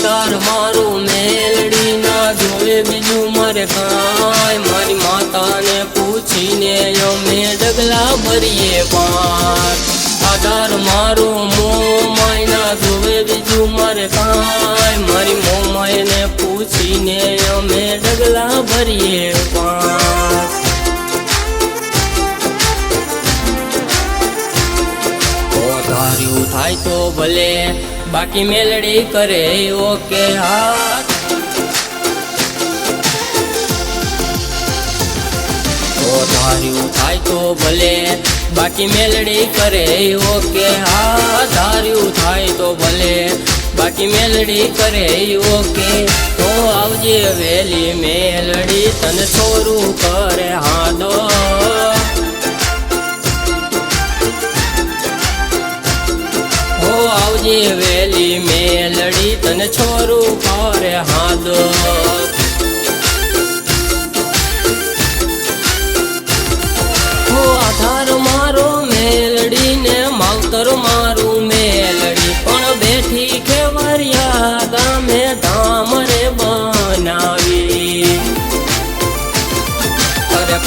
આધાર મારું મેલડી ના જોવે બીજું મારે કાંઈ મારી માતાને પૂછીને અમે ડગલા ભરીએ પાર આધાર મારું મોમાય ના જોવે બીજું મારે કાંઈ મારી મોમાયને પૂછીને અમે ડગલા ભરીએ પાર ધાર્યું થાય તો ભલે બાકી મેલડી કરે ઓકે હાથ ધાર્યું થાય તો ભલે બાકી મેલડી કરે ઓકે હા ધાર્યું થાય તો ભલે બાકી મેલડી કરે ઓકે તો આવજે વેલી મેલડી તને છોરું કરે હાદો આવજે વેલી મેલડી તને છોરું કરે હાદો હો આધાર મારો મેલડી ને માવતર મારું મેલડી પણ બેઠી ખેવરિયા ગામે ધામ રે બનાવી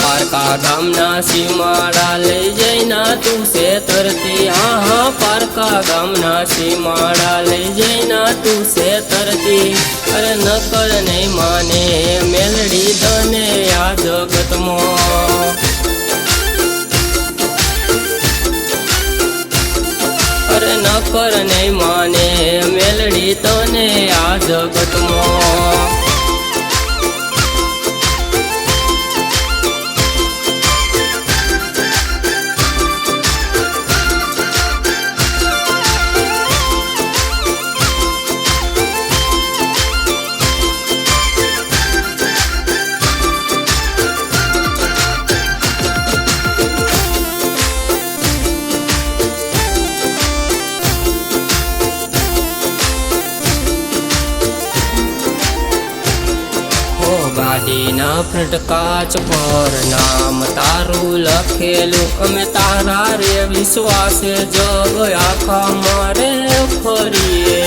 પારકા ગામના સીમાડા લઈ જઈના તું સે તરતી હા પારકા ગામના સીમાડા લઈ જઈના તું સે તરતી અરે ન કર નહીં માને મેલડી તને આ જગતમાં અરે ન કર નહીં માને મેલડી તને આ જગતમાં ગાડીના ફ્રન્ટ કાચ પર નામ તારું લખેલું અમે તારા રે વિશ્વાસે જગ આખા મારે ફરીએ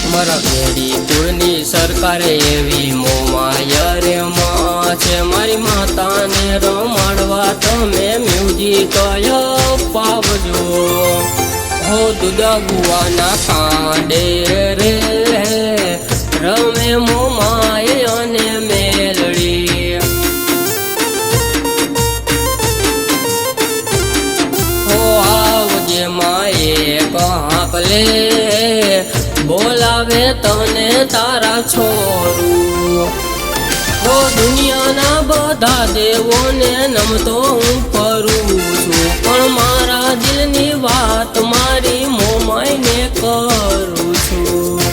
મારા ઘેડી કુળની સરકારે એવી મોમાય રે માં છે મારી માતાને રમાડવા તમે મ્યુઝિક પાવજો હો દુદા ગુવાના કાંડે રે રમે મોમાય અને મેલડી હો આવજે માએ કાંક લે બોલાવે તને તારા છોરું હો દુનિયાના બધા દેવોને નમતો હું કરું છું પણ મારા દિલની વાત મારી મોમાઈને કરું છું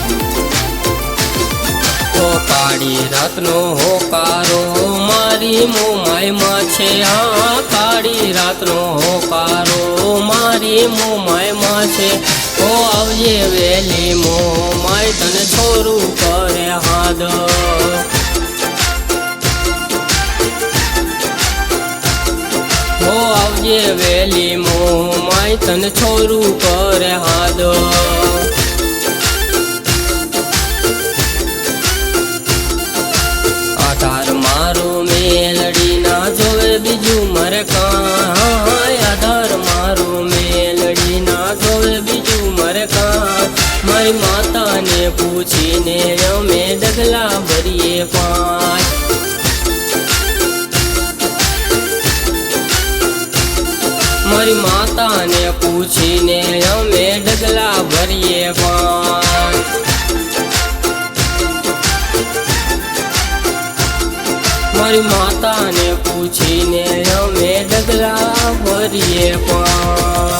તો કાળી રાતનો હોકારો મારી મોમાયમાં છે હા કાળી રાતનો હોકારો મારી મોમાયમાં છે તો આવજે વેલી મોમાય તને છોરું કરે હાદ આવજે વેલી મોમાય તને છોરું કરે હાદો આધાર મારું મેલડી ના જોવે બીજું મારે કાંઈ આધાર મારું મેલડી ના જોવે બીજું મારે કાંઈ મારી માતાને પૂછીને અમે ડગલા ભરીએ પાંચ મારી માતાને પૂછીને અમે ડગલા ભરીએ પાન મારી માતાને પૂછીને અમે ડગલા ભરીએ પાન